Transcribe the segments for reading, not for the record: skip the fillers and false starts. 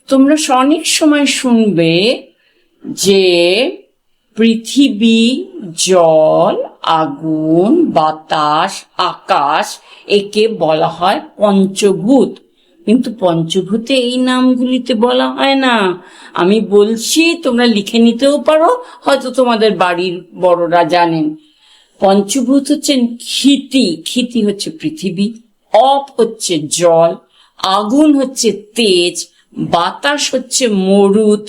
তোমরা অনেক সময় শুনবে যে পৃথিবী, জল, আগুন, বাতাস, আকাশ একে বলা হয় পঞ্চভূত। কিন্তু পঞ্চভূতে এই নামগুলিতে বলা হয় না। আমি বলছি, তোমরা লিখে নিতেও পারো, হয়তো তোমাদের বাড়ির বড়রা জানেন। পঞ্চভূত হচ্ছেন ক্ষিতি, ক্ষিতি হচ্ছে পৃথিবী, অপ হচ্ছে জল, আগুন হচ্ছে তেজ, বাতাস হচ্ছে মরুত,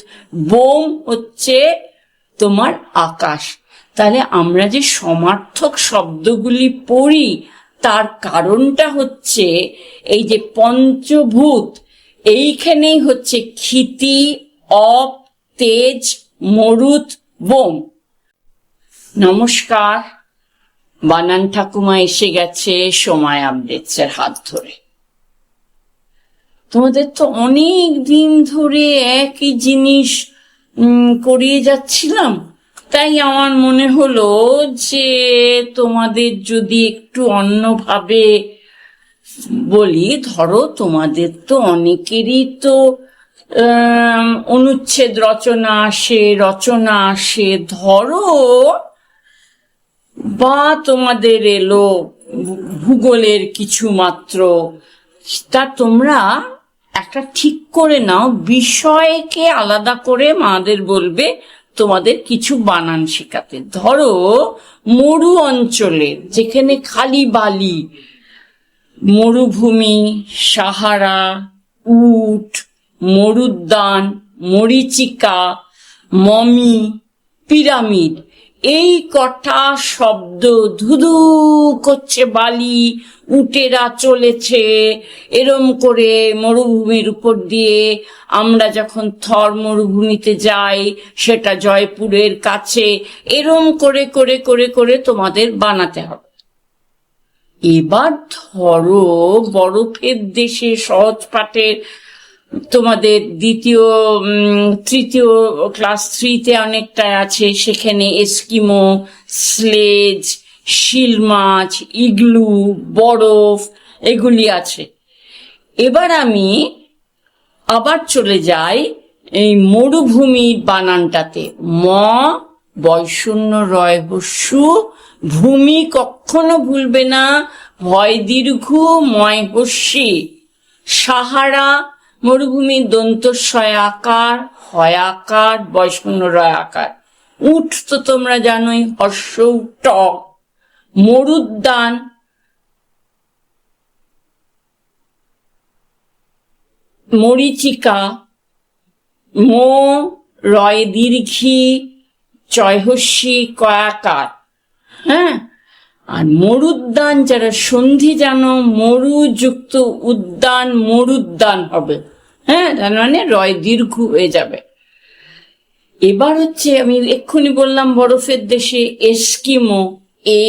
বোম হচ্ছে তোমার আকাশ। তাহলে আমরা যে সমার্থক শব্দগুলি পড়ি তার কারণটা হচ্ছে এই যে পঞ্চভূত, এইখানেই হচ্ছে ক্ষিতি, অপ, তেজ, মরুত, বোম। নমস্কার, বানান ঠাকুমা এসে গেছে সময় আপডেটসের হাত ধরে। তোমাদের তো অনেক দিন ধরে একই জিনিস করিয়ে যাচ্ছিলাম, তাই আমার মনে হলো যে তোমাদের যদি একটু অন্যভাবে বলি। ধরো, তোমাদের তো অনেকেরই তো অনুচ্ছেদ রচনা আসে ধরো, বা তোমাদের এলো ভূগোলের কিছু মাত্র। তা তোমরা একটা ঠিক করে নাও, বিষয়কে আলাদা করে মাদের বলবে তোমাদের কিছু বানান শেখাতে। ধরো, মরু অঞ্চলে যেখানে খালি বালি, মরুভূমি, সাহারা, উট, মরুদ্যান, মরীচিকা, মমি, পিরামিড, এই কটা শব্দ ধুধু করছে বালি, উটেরা চলেছে এরম করে মরুভূমির উপর দিয়ে। আমরা যখন থর মরুভূমিতে যাই, সেটা জয়পুরের কাছে, এরম করে করে করে করে তোমাদের বানাতে হবে। এবার ধরো, বরফের দেশে সহজ পাঠের তোমাদের তৃতীয় ক্লাস 3-তে অনেকটা আছে, সেখানে এস্কিমো, স্লেজ, শিল মাছ, ইগলু, বরফ এগুলি আছে। এবার আমি আবার চলে যাই এই মরুভূমির বানানটাতে। ম বয়শূন্য রয় হস্যু, ভূমি কখনো ভুলবে না, ভয় দীর্ঘ ময় হস্যি। সাহারা মরুভূমির দন্তস্বয় আকার, হয় আকার, বয়শূন্য রয় আকার। উঠ তো তোমরা জানোই, হর্ষ ট। মরুদ্যান মরীচিকা, মো রয় দীর্ঘী চয়হস্যি কয়াকার। হ্যাঁ, আর মরুদ্যান যারা সন্ধি জানো, মরু যুক্ত উদ্যান, মরুদ্যান হবে। হ্যাঁ, তার মানে রয় দীর্ঘ হয়ে যাবে। এবার হচ্ছে আমি এক্ষুনি বললাম বরফের দেশে এস্কিমো, এ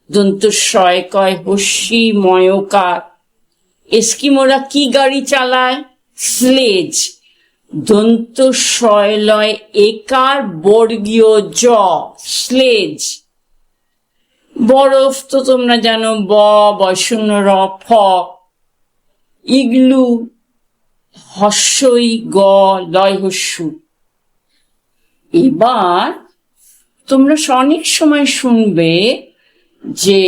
দন্তস্বয় কয় হস্যি ময়কার। এস্কিমোরা কি গাড়ি চালায়? স্লেজ, দন্তস্বয় লয় একার বর্গীয় জ, স্লেজ। বরফ তো তোমরা জানো, বয়শূন্য র ফ। ইগলু হস্যই গ লয় হস্যু। এবার তোমরা অনেক সময় শুনবে যে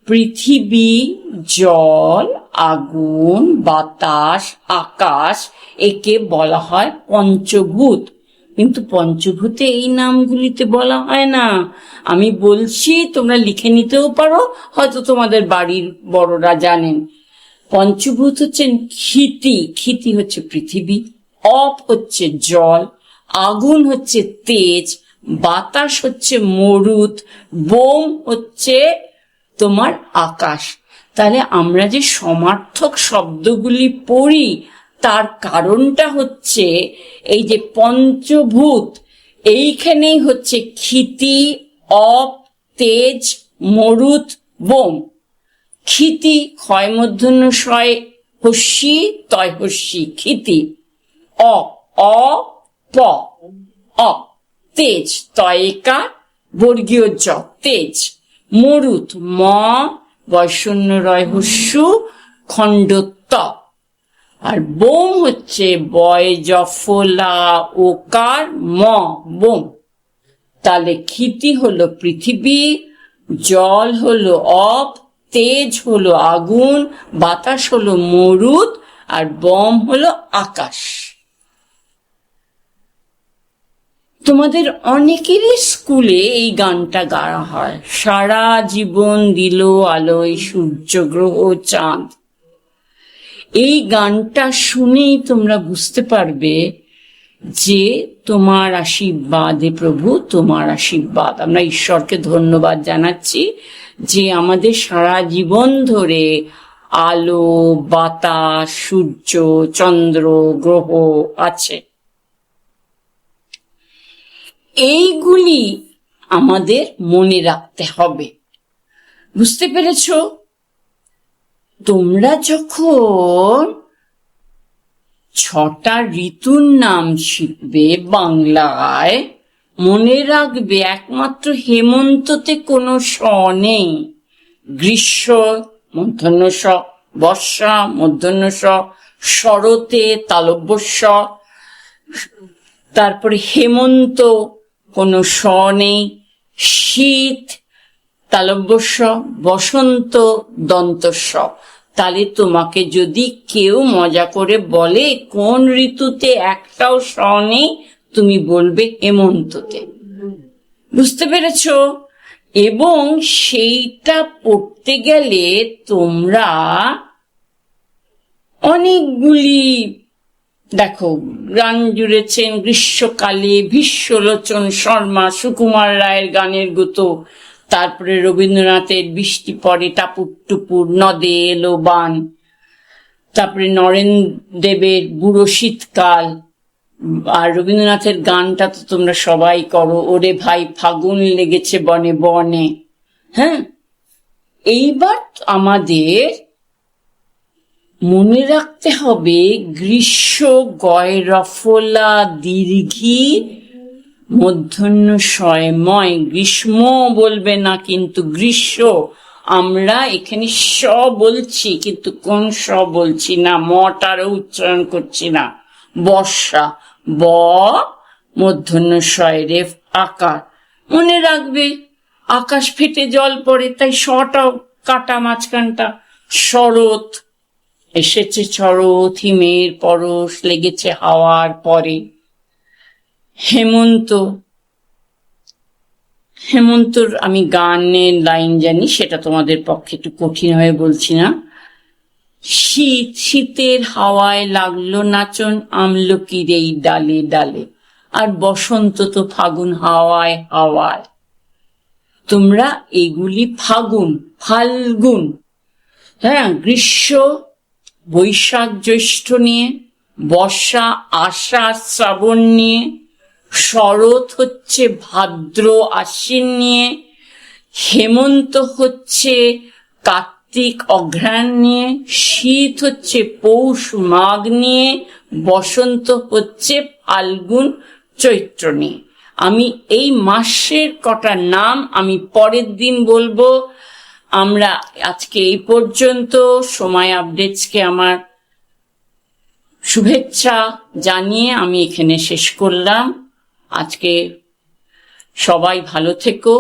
পৃথিবী, জল, আগুন, বাতাস, আকাশ একে বলা হয় পঞ্চভূত। কিন্তু পঞ্চভূতে এই নামগুলিতে বলা হয় না। আমি বলছি, তোমরা লিখে নিতেও পারো, হয়তো তোমাদের বাড়ির বড়রা জানেন। পঞ্চভূত হচ্ছেন ক্ষিতি, ক্ষিতি হচ্ছে পৃথিবী, অপ হচ্ছে জল, আগুন হচ্ছে তেজ, বাতাস হচ্ছে মরুত, বোম হচ্ছে তোমার আকাশ। তাহলে আমরা যে সমার্থক শব্দগুলি পড়ি তার কারণটা হচ্ছে এই যে পঞ্চভূত, এইখানেই হচ্ছে ক্ষিতি, অপ, তেজ, মরুত, বোম। ক্ষিতি ক্ষয় মূর্ধন্য শয় হস্যি তয় হস্যি, ক্ষিতি। অ অ প অ, তেজ তয়কার বর্গীয় জ, তেজ। মরুত ম বয়শূন্য রয় হস্যু খণ্ড ত, আর বোম হচ্ছে বয় জফলা ওকার ম, বোম। তাহলে ক্ষিতি হলো পৃথিবী, জল হলো অপ, তেজ হলো আগুন, বাতাস হলো মরুদ, আর বম হলো আকাশ। তোমাদের অনেকেরই স্কুলে এই গানটা গাওয়া হয়, সারা জীবন দিল আলোয় সূর্য গ্রহ চাঁদ। এই গানটা শুনেই তোমরা বুঝতে পারবে যে তোমার আশীর্বাদে প্রভু, তোমার আশীর্বাদ। আমরা ঈশ্বরকে ধন্যবাদ জানাচ্ছি যে আমাদের সারা জীবন ধরে আলো, বাতাস, সূর্য, চন্দ্র, গ্রহ আছে। এইগুলি আমাদের মনে রাখতে হবে। বুঝতে পেরেছ? তোমরা যখন 6টা ঋতুর নাম শিখবে বাংলায়, মনে রাখবে একমাত্র হেমন্ততে কোনো স নেই। গ্রীষ্ম মূর্ধন্য স, বর্ষা মূর্ধন্য স, শরতে তালব্য স, তারপরে হেমন্ত কোনো স নেই, শীত তালব্য স, বসন্ত দন্ত স। তাহলে তোমাকে যদি কেউ মজা করে বলে কোন ঋতুতে একটাও স নেই, তুমি বলবে হেমন্ততে। বুঝতে পেরেছ? এবং সেইটা পড়তে গেলে তোমরা অনেকগুলি দেখো গান জুড়েছেন গ্রীষ্মকালে, বিশ্বলোচন শর্মা, সুকুমার রায়ের গানের গুতো, তারপরে রবীন্দ্রনাথের বৃষ্টি পড়ে টাপুর টুপুর, নদে এলো বান, তারপরে নরেন দেবের বুড়ো শীতকাল। আর রবীন্দ্রনাথের গানটা তো তোমরা সবাই করো, ওরে ভাই ফাগুন লেগেছে বনে বনে। হ্যাঁ, এইবার আমাদের মনে রাখতে হবে গ্রীষ্ম গয় রফলা দীর্ঘী মূর্ধন্য শয়ময়। গ্রীষ্ম বলবে না, কিন্তু গ্রীষ্ম। আমরা এখানে স বলছি কিন্তু কোন স বলছি না, মটারও উচ্চারণ করছি না। বর্ষা ব মূর্ধন্য শয় রেফ আকার। মনে রাখবে আকাশ ফেটে জল পড়ে, তাই সটাও কাটা মাঝখানটা। শরৎ এসেছে শরৎ, হিমের পরশ লেগেছে হাওয়ার পরে। হেমন্ত, হেমন্তর আমি গানের লাইন জানি, সেটা তোমাদের পক্ষে একটু কঠিন হয়ে বলছি না। শীত, শীতের হাওয়ায় লাগলো নাচন আমলকির এই ডালে ডালে। আর বসন্ত তো ফাগুন হাওয়ায় হাওয়ায়। তোমরা এগুলি ফাগুন, ফাল্গুন। হ্যাঁ, গ্রীষ্ম বৈশাখ জ্যৈষ্ঠ নিয়ে, বর্ষা আষাঢ় শ্রাবণ নিয়ে, শরৎ হচ্ছে ভাদ্র আশ্বিন নিয়ে, হেমন্ত হচ্ছে কার্তিক অঘ্রাণ নিয়ে, শীত হচ্ছে পৌষ মাঘ নিয়ে, বসন্ত হচ্ছে ফাল্গুন চৈত্র নিয়ে। আমি এই মাসের কটা নাম আমি পরের দিন বলবো। আমরা আজকে এই পর্যন্ত। সময় আপডেটসকে আমার শুভেচ্ছা জানিয়ে আমি এখানে শেষ করলাম। আজকে সবাই ভালো থেকো,